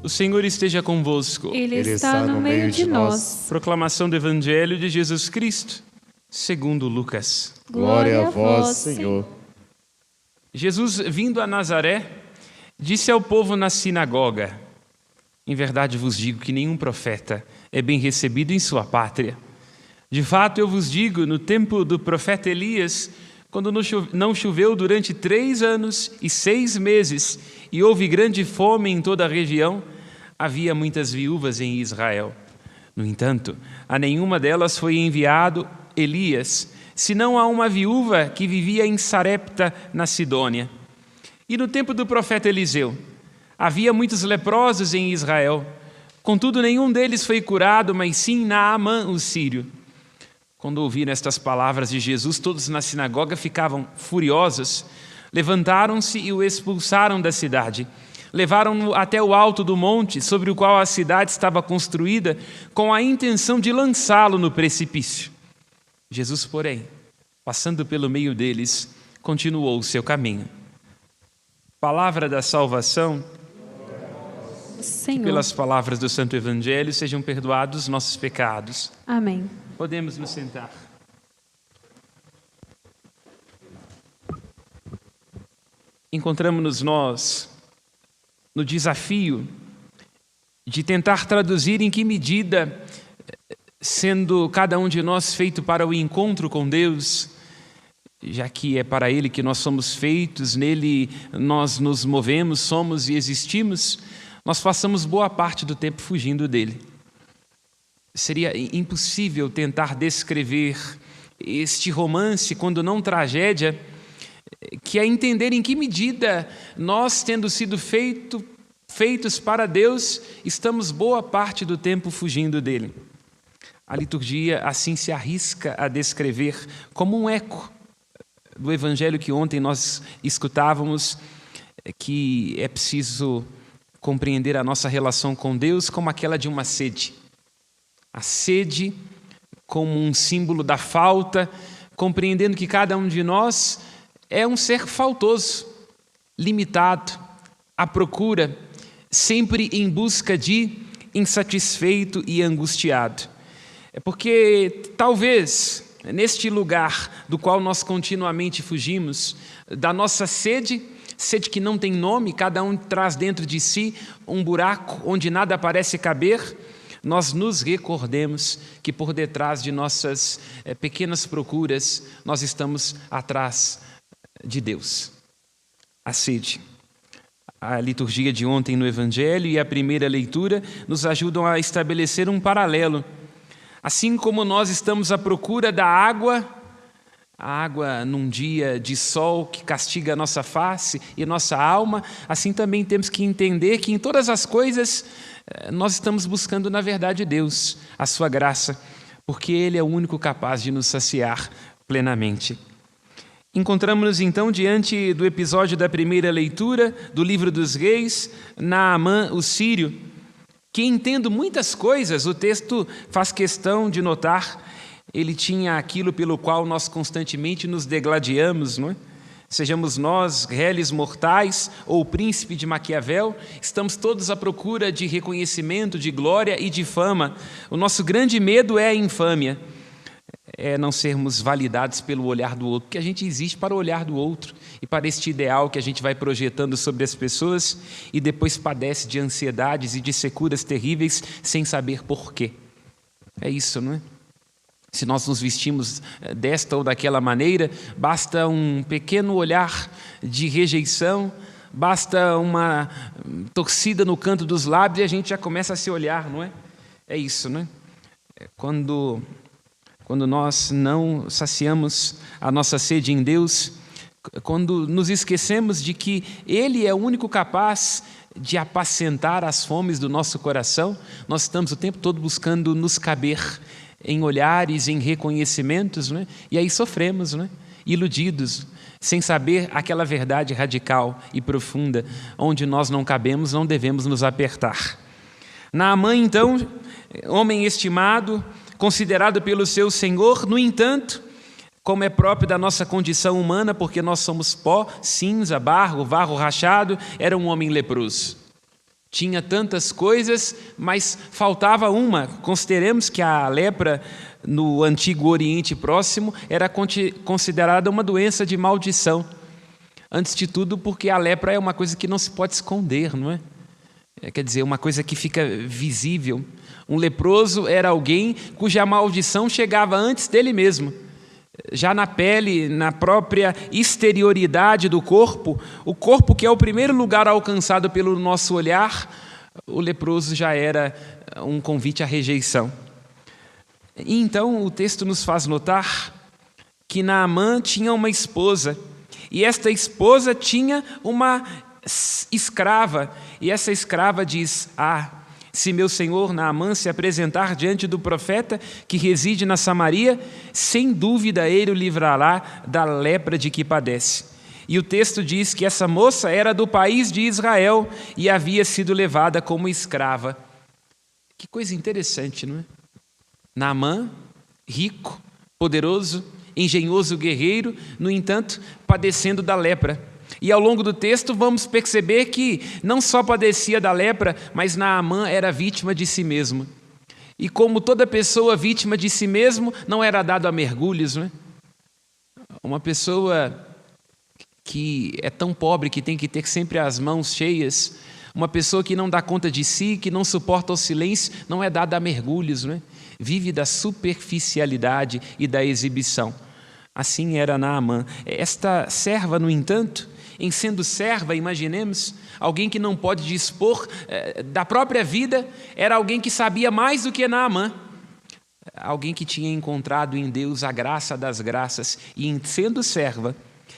O Senhor esteja convosco. Ele está no meio de nós. Proclamação do Evangelho de Jesus Cristo, segundo Lucas. Glória a vós, Senhor. Jesus, vindo a Nazaré, disse ao povo na sinagoga: Em verdade vos digo que nenhum profeta é bem recebido em sua pátria. De fato, eu vos digo, no tempo do profeta Elias, quando não choveu durante 3 anos e 6 meses, e houve grande fome em toda a região, havia muitas viúvas em Israel. No entanto, a nenhuma delas foi enviado Elias, senão a uma viúva que vivia em Sarepta, na Sidônia. E no tempo do profeta Eliseu, havia muitos leprosos em Israel. Contudo, nenhum deles foi curado, mas sim Naamã, o sírio. Quando ouviram estas palavras de Jesus, todos na sinagoga ficavam furiosos. Levantaram-se e o expulsaram da cidade. Levaram-no até o alto do monte, sobre o qual a cidade estava construída, com a intenção de lançá-lo no precipício. Jesus, porém, passando pelo meio deles, continuou o seu caminho. Palavra da salvação. Senhor. Pelas palavras do Santo Evangelho sejam perdoados nossos pecados. Amém. Podemos nos sentar. Encontramos-nos nós no desafio de tentar traduzir em que medida, sendo cada um de nós feito para o encontro com Deus, já que é para Ele que nós somos feitos, nele nós nos movemos, somos e existimos, nós passamos boa parte do tempo fugindo dele. Seria impossível tentar descrever este romance, quando não tragédia, que é entender em que medida nós, tendo sido feitos para Deus, estamos boa parte do tempo fugindo dele. A liturgia assim se arrisca a descrever como um eco do Evangelho que ontem nós escutávamos, que é preciso compreender a nossa relação com Deus como aquela de uma sede. A sede como um símbolo da falta, compreendendo que cada um de nós é um ser faltoso, limitado, à procura, sempre em busca de, insatisfeito e angustiado. É porque talvez neste lugar do qual nós continuamente fugimos, da nossa sede que não tem nome, cada um traz dentro de si um buraco onde nada parece caber, nós nos recordemos que por detrás de nossas pequenas procuras, nós estamos atrás de Deus. A sede. A liturgia de ontem no Evangelho e a primeira leitura nos ajudam a estabelecer um paralelo. Assim como nós estamos à procura da água, a água num dia de sol que castiga a nossa face e nossa alma, assim também temos que entender que em todas as coisas nós estamos buscando, na verdade, Deus, a sua graça, porque Ele é o único capaz de nos saciar plenamente. Encontramos-nos então diante do episódio da primeira leitura do livro dos Reis, Naamã, o sírio, que, entendo muitas coisas, o texto faz questão de notar, ele tinha aquilo pelo qual nós constantemente nos degladiamos, não é? Sejamos nós, réis mortais ou o príncipe de Maquiavel, estamos todos à procura de reconhecimento, de glória e de fama. O nosso grande medo é a infâmia, é não sermos validados pelo olhar do outro, porque a gente existe para o olhar do outro e para este ideal que a gente vai projetando sobre as pessoas e depois padece de ansiedades e de securas terríveis sem saber por quê. É isso, não é? Se nós nos vestimos desta ou daquela maneira, basta um pequeno olhar de rejeição, basta uma torcida no canto dos lábios e a gente já começa a se olhar, não é? É isso, não é? Quando nós não saciamos a nossa sede em Deus, quando nos esquecemos de que Ele é o único capaz de apacentar as fomes do nosso coração, nós estamos o tempo todo buscando nos caber em olhares, em reconhecimentos, não é? E aí sofremos, não é? Iludidos, sem saber aquela verdade radical e profunda, onde nós não cabemos, não devemos nos apertar. Naamã, então, homem estimado, considerado pelo seu Senhor, no entanto, como é próprio da nossa condição humana, porque nós somos pó, cinza, barro rachado, era um homem leproso. Tinha tantas coisas, mas faltava uma. Consideremos que a lepra no Antigo Oriente Próximo era considerada uma doença de maldição. Antes de tudo, porque a lepra é uma coisa que não se pode esconder, não é? Quer dizer, uma coisa que fica visível. Um leproso era alguém cuja maldição chegava antes dele mesmo. Já na pele, na própria exterioridade do corpo, o corpo que é o primeiro lugar alcançado pelo nosso olhar, o leproso já era um convite à rejeição. E então o texto nos faz notar que Naamã tinha uma esposa, e esta esposa tinha uma escrava, e essa escrava diz: se meu senhor Naamã se apresentar diante do profeta que reside na Samaria, sem dúvida ele o livrará da lepra de que padece. E o texto diz que essa moça era do país de Israel e havia sido levada como escrava. Que coisa interessante, não é? Naamã, rico, poderoso, engenhoso guerreiro, no entanto, padecendo da lepra. E ao longo do texto vamos perceber que não só padecia da lepra, mas Naamã era vítima de si mesmo. E como toda pessoa vítima de si mesmo, não era dado a mergulhos, não é? Uma pessoa que é tão pobre que tem que ter sempre as mãos cheias, uma pessoa que não dá conta de si, que não suporta o silêncio, não é dada a mergulhos, não é? Vive da superficialidade e da exibição. Assim era Naamã. Esta serva, no entanto, em sendo serva, imaginemos, alguém que não pode dispor da própria vida, era alguém que sabia mais do que Naamã. Alguém que tinha encontrado em Deus a graça das graças, e em sendo serva,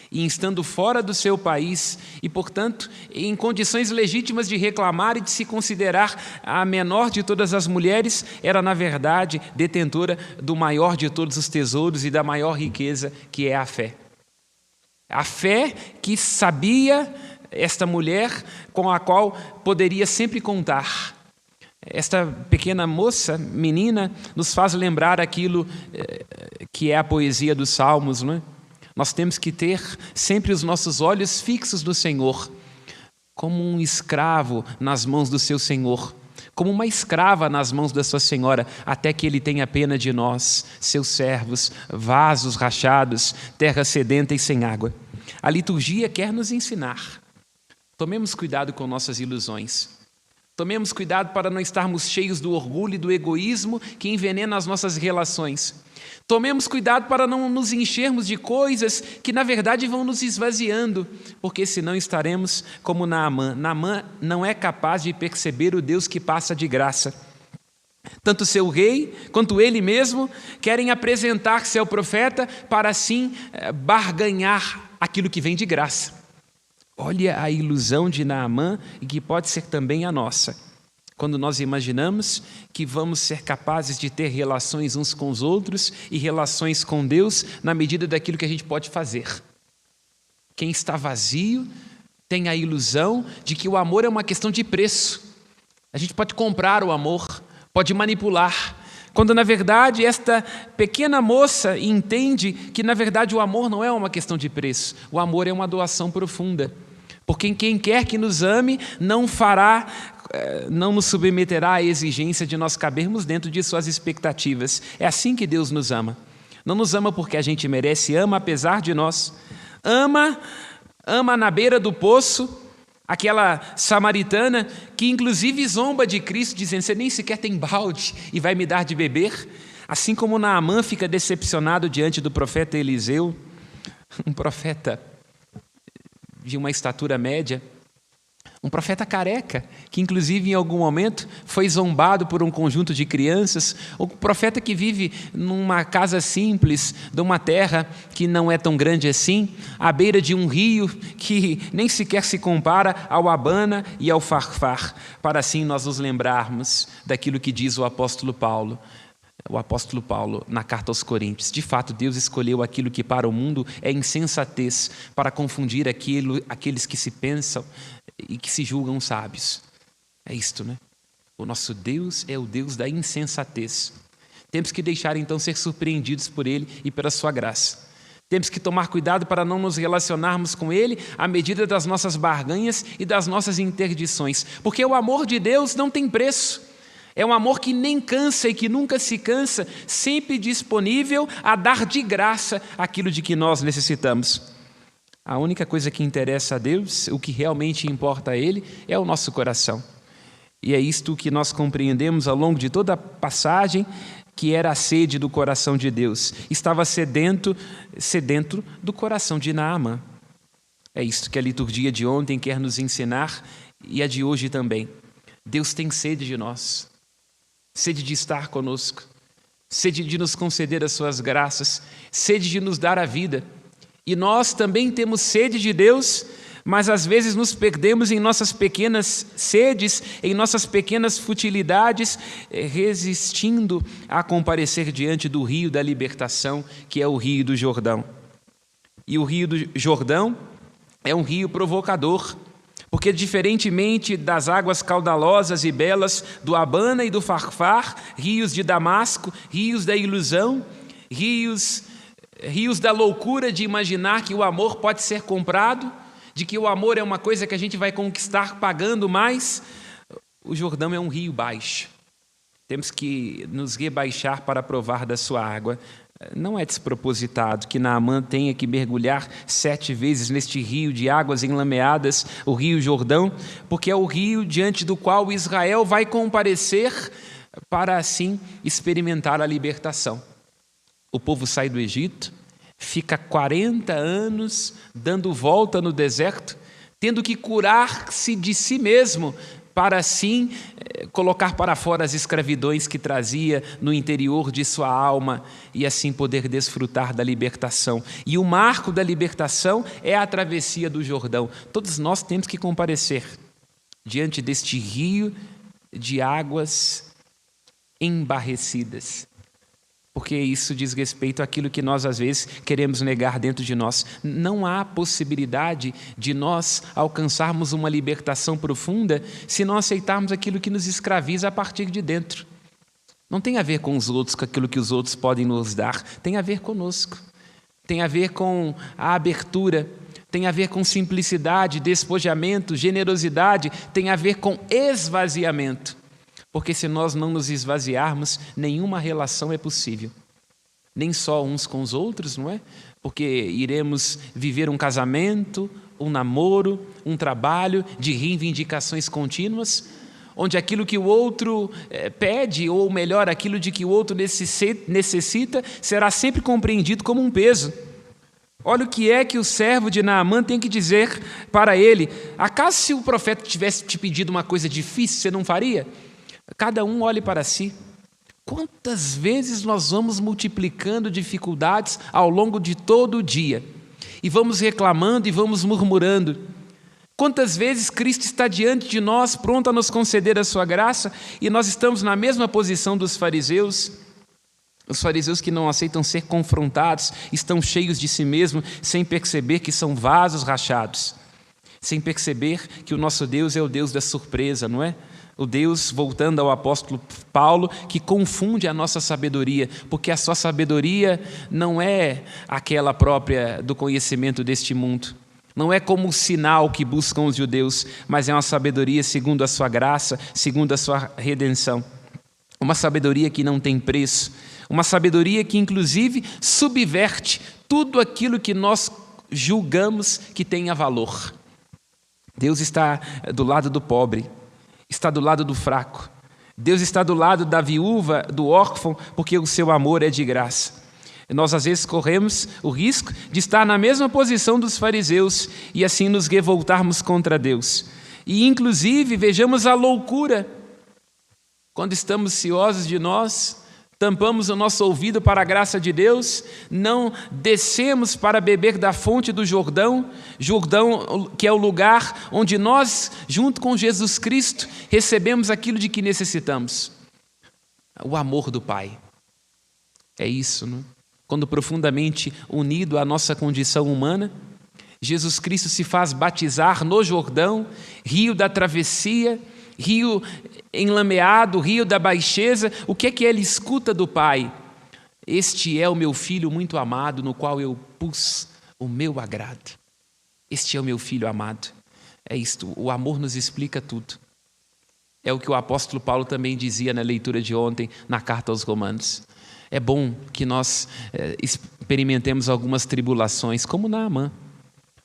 e estando fora do seu país, e, portanto, em condições legítimas de reclamar e de se considerar a menor de todas as mulheres, era, na verdade, detentora do maior de todos os tesouros e da maior riqueza, que é a fé. A fé que sabia esta mulher com a qual poderia sempre contar. Esta pequena moça, menina, nos faz lembrar aquilo que é a poesia dos Salmos, não é? Nós temos que ter sempre os nossos olhos fixos no Senhor, como um escravo nas mãos do seu Senhor, como uma escrava nas mãos da sua senhora, até que ele tenha pena de nós, seus servos, vasos rachados, terra sedenta e sem água. A liturgia quer nos ensinar. Tomemos cuidado com nossas ilusões. Tomemos cuidado para não estarmos cheios do orgulho e do egoísmo que envenena as nossas relações. Tomemos cuidado para não nos enchermos de coisas que, na verdade, vão nos esvaziando, porque senão estaremos como Naamã. Naamã não é capaz de perceber o Deus que passa de graça. Tanto seu rei quanto ele mesmo querem apresentar-se ao profeta para assim barganhar aquilo que vem de graça. Olha a ilusão de Naamã, e que pode ser também a nossa. Quando nós imaginamos que vamos ser capazes de ter relações uns com os outros e relações com Deus na medida daquilo que a gente pode fazer. Quem está vazio tem a ilusão de que o amor é uma questão de preço. A gente pode comprar o amor, pode manipular, quando na verdade esta pequena moça entende que na verdade o amor não é uma questão de preço, o amor é uma doação profunda. Porque quem quer que nos ame não nos submeterá à exigência de nós cabermos dentro de suas expectativas. É assim que Deus nos ama. Não nos ama porque a gente merece, ama apesar de nós. Ama na beira do poço, aquela samaritana que inclusive zomba de Cristo, dizendo: você nem sequer tem balde e vai me dar de beber. Assim como Naamã fica decepcionado diante do profeta Eliseu, um profeta de uma estatura média, um profeta careca, que inclusive em algum momento foi zombado por um conjunto de crianças, um profeta que vive numa casa simples, de uma terra que não é tão grande assim, à beira de um rio que nem sequer se compara ao Abana e ao Farfar, para assim nós nos lembrarmos daquilo que diz o apóstolo Paulo. O apóstolo Paulo, na carta aos Coríntios: de fato, Deus escolheu aquilo que para o mundo é insensatez, para confundir aqueles que se pensam e que se julgam sábios. É isto, né? O nosso Deus é o Deus da insensatez. Temos que deixar então ser surpreendidos por Ele e pela sua graça. Temos que tomar cuidado para não nos relacionarmos com Ele à medida das nossas barganhas e das nossas interdições. Porque o amor de Deus não tem preço. É um amor que nem cansa e que nunca se cansa, sempre disponível a dar de graça aquilo de que nós necessitamos. A única coisa que interessa a Deus, o que realmente importa a Ele, é o nosso coração. E é isto que nós compreendemos ao longo de toda a passagem, que era a sede do coração de Deus. Estava sedento do coração de Naamã. É isto que a liturgia de ontem quer nos ensinar e a de hoje também. Deus tem sede de nós, sede de estar conosco, sede de nos conceder as suas graças, sede de nos dar a vida. E nós também temos sede de Deus, mas às vezes nos perdemos em nossas pequenas sedes, em nossas pequenas futilidades, resistindo a comparecer diante do rio da libertação, que é o Rio do Jordão. E o Rio do Jordão é um rio provocador, porque diferentemente das águas caudalosas e belas do Abana e do Farfar, rios de Damasco, rios da ilusão, rios da loucura de imaginar que o amor pode ser comprado, de que o amor é uma coisa que a gente vai conquistar pagando mais, o Jordão é um rio baixo. Temos que nos rebaixar para provar da sua água. Não é despropositado que Naamã tenha que mergulhar 7 vezes neste rio de águas enlameadas, o rio Jordão, porque é o rio diante do qual Israel vai comparecer para assim experimentar a libertação. O povo sai do Egito, fica 40 anos dando volta no deserto, tendo que curar-se de si mesmo, para assim colocar para fora as escravidões que trazia no interior de sua alma e assim poder desfrutar da libertação. E o marco da libertação é a travessia do Jordão. Todos nós temos que comparecer diante deste rio de águas embarrecidas, porque isso diz respeito àquilo que nós às vezes queremos negar dentro de nós. Não há possibilidade de nós alcançarmos uma libertação profunda se não aceitarmos aquilo que nos escraviza a partir de dentro. Não tem a ver com os outros, com aquilo que os outros podem nos dar, tem a ver conosco. Tem a ver com a abertura, tem a ver com simplicidade, despojamento, generosidade, tem a ver com esvaziamento. Porque se nós não nos esvaziarmos, nenhuma relação é possível. Nem só uns com os outros, não é? Porque iremos viver um casamento, um namoro, um trabalho de reivindicações contínuas, onde aquilo que o outro pede, ou melhor, aquilo de que o outro necessita, será sempre compreendido como um peso. Olha o que é que o servo de Naamã tem que dizer para ele. Acaso se o profeta tivesse te pedido uma coisa difícil, você não faria? Cada um olhe para si. Quantas vezes nós vamos multiplicando dificuldades ao longo de todo o dia e vamos reclamando e vamos murmurando? Quantas vezes Cristo está diante de nós, pronto a nos conceder a sua graça, e nós estamos na mesma posição dos fariseus? Os fariseus que não aceitam ser confrontados, estão cheios de si mesmos, sem perceber que são vasos rachados, sem perceber que o nosso Deus é o Deus da surpresa, não é? O Deus, voltando ao apóstolo Paulo, que confunde a nossa sabedoria, porque a sua sabedoria não é aquela própria do conhecimento deste mundo. Não é como o sinal que buscam os judeus, mas é uma sabedoria segundo a sua graça, segundo a sua redenção. Uma sabedoria que não tem preço, uma sabedoria que inclusive subverte tudo aquilo que nós julgamos que tenha valor. Deus está do lado do pobre, está do lado do fraco. Deus está do lado da viúva, do órfão, porque o seu amor é de graça. Nós às vezes corremos o risco de estar na mesma posição dos fariseus e assim nos revoltarmos contra Deus. E inclusive vejamos a loucura. Quando estamos ciosos de nós, tampamos o nosso ouvido para a graça de Deus, não descemos para beber da fonte do Jordão, Jordão que é o lugar onde nós, junto com Jesus Cristo, recebemos aquilo de que necessitamos. O amor do Pai. É isso, não é? Quando profundamente unido à nossa condição humana, Jesus Cristo se faz batizar no Jordão, rio da travessia, rio enlameado, rio da baixeza. O que é que ele escuta do Pai? Este é o meu filho muito amado, no qual eu pus o meu agrado. Este é o meu filho amado. É isto, o amor nos explica tudo. É o que o apóstolo Paulo também dizia na leitura de ontem, na carta aos Romanos. É bom que nós experimentemos algumas tribulações, como Naamã,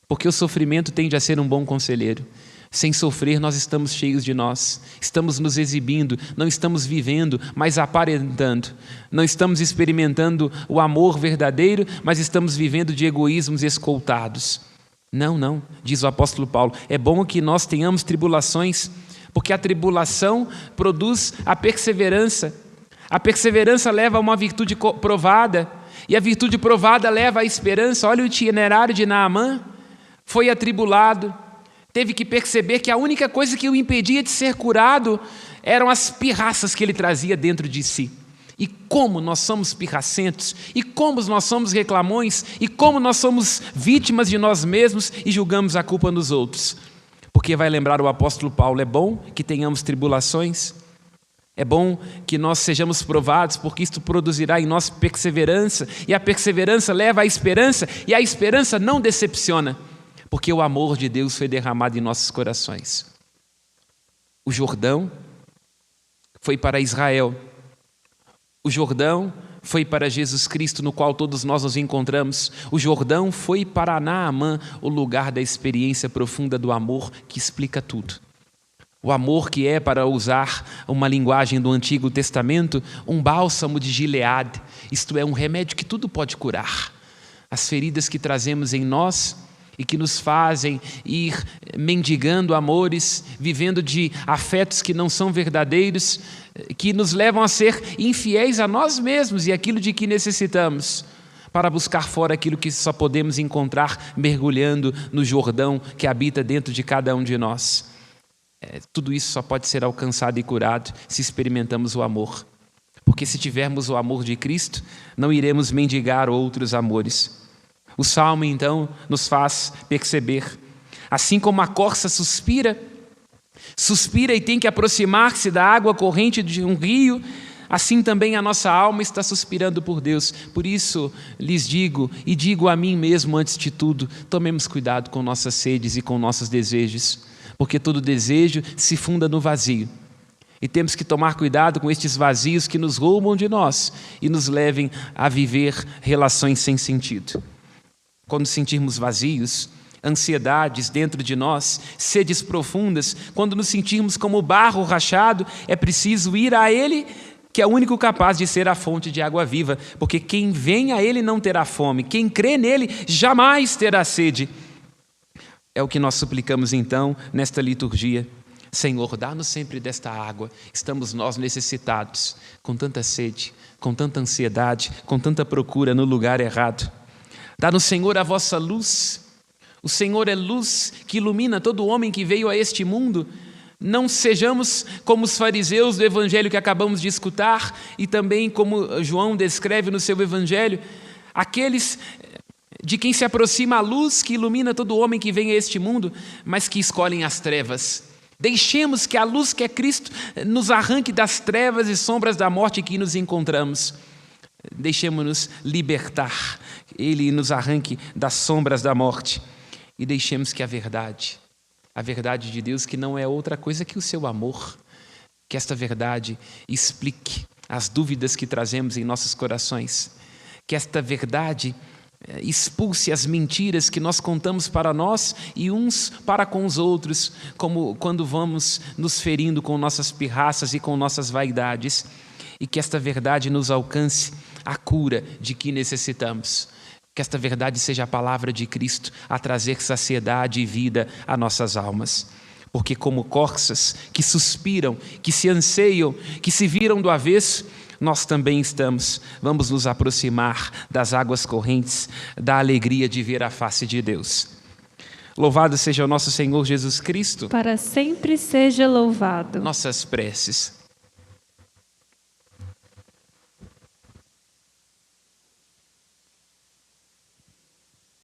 porque o sofrimento tende a ser um bom conselheiro. Sem sofrer, nós estamos cheios de nós, estamos nos exibindo, não estamos vivendo, mas aparentando. Não estamos experimentando o amor verdadeiro, mas estamos vivendo de egoísmos escoltados. Não, diz o apóstolo Paulo, é bom que nós tenhamos tribulações, porque a tribulação produz a perseverança. A perseverança leva a uma virtude provada, e a virtude provada leva à esperança. Olha o itinerário de Naamã, foi atribulado, teve que perceber que a única coisa que o impedia de ser curado eram as pirraças que ele trazia dentro de si. E como nós somos pirracentos, e como nós somos reclamões, e como nós somos vítimas de nós mesmos e julgamos a culpa nos outros. Porque vai lembrar o apóstolo Paulo, é bom que tenhamos tribulações, é bom que nós sejamos provados, porque isto produzirá em nós perseverança, e a perseverança leva à esperança, e a esperança não decepciona, porque o amor de Deus foi derramado em nossos corações. O Jordão foi para Israel. O Jordão foi para Jesus Cristo, no qual todos nós nos encontramos. O Jordão foi para Naamã, o lugar da experiência profunda do amor que explica tudo. O amor que é, para usar uma linguagem do Antigo Testamento, um bálsamo de Gileade, isto é, um remédio que tudo pode curar. As feridas que trazemos em nós e que nos fazem ir mendigando amores, vivendo de afetos que não são verdadeiros, que nos levam a ser infiéis a nós mesmos e aquilo de que necessitamos, para buscar fora aquilo que só podemos encontrar mergulhando no Jordão que habita dentro de cada um de nós. Tudo isso só pode ser alcançado e curado se experimentamos o amor. Porque se tivermos o amor de Cristo, não iremos mendigar outros amores. O Salmo, então, nos faz perceber, assim como a corça suspira e tem que aproximar-se da água corrente de um rio, assim também a nossa alma está suspirando por Deus. Por isso lhes digo, e digo a mim mesmo antes de tudo, tomemos cuidado com nossas sedes e com nossos desejos, porque todo desejo se funda no vazio. E temos que tomar cuidado com estes vazios que nos roubam de nós e nos levem a viver relações sem sentido. Quando sentirmos vazios, ansiedades dentro de nós, sedes profundas, quando nos sentirmos como barro rachado, é preciso ir a Ele, que é o único capaz de ser a fonte de água viva, porque quem vem a Ele não terá fome, quem crê nele jamais terá sede. É o que nós suplicamos então nesta liturgia. Senhor, dá-nos sempre desta água, estamos nós necessitados, com tanta sede, com tanta ansiedade, com tanta procura no lugar errado. Dá-nos, Senhor, a vossa luz. O Senhor é luz que ilumina todo homem que veio a este mundo. Não sejamos como os fariseus do evangelho que acabamos de escutar e também como João descreve no seu evangelho, aqueles de quem se aproxima a luz que ilumina todo homem que vem a este mundo, mas que escolhem as trevas. Deixemos que a luz que é Cristo nos arranque das trevas e sombras da morte em que nos encontramos. Deixemos-nos libertar, Ele nos arranque das sombras da morte e deixemos que a verdade de Deus, que não é outra coisa que o seu amor, que esta verdade explique as dúvidas que trazemos em nossos corações, que esta verdade expulse as mentiras que nós contamos para nós e uns para com os outros, como quando vamos nos ferindo com nossas pirraças e com nossas vaidades, e que esta verdade nos alcance a cura de que necessitamos. Que esta verdade seja a palavra de Cristo a trazer saciedade e vida a nossas almas. Porque como corças que suspiram, que se anseiam, que se viram do avesso, nós também estamos. Vamos nos aproximar das águas correntes, da alegria de ver a face de Deus. Louvado seja o nosso Senhor Jesus Cristo. Para sempre seja louvado. Nossas preces.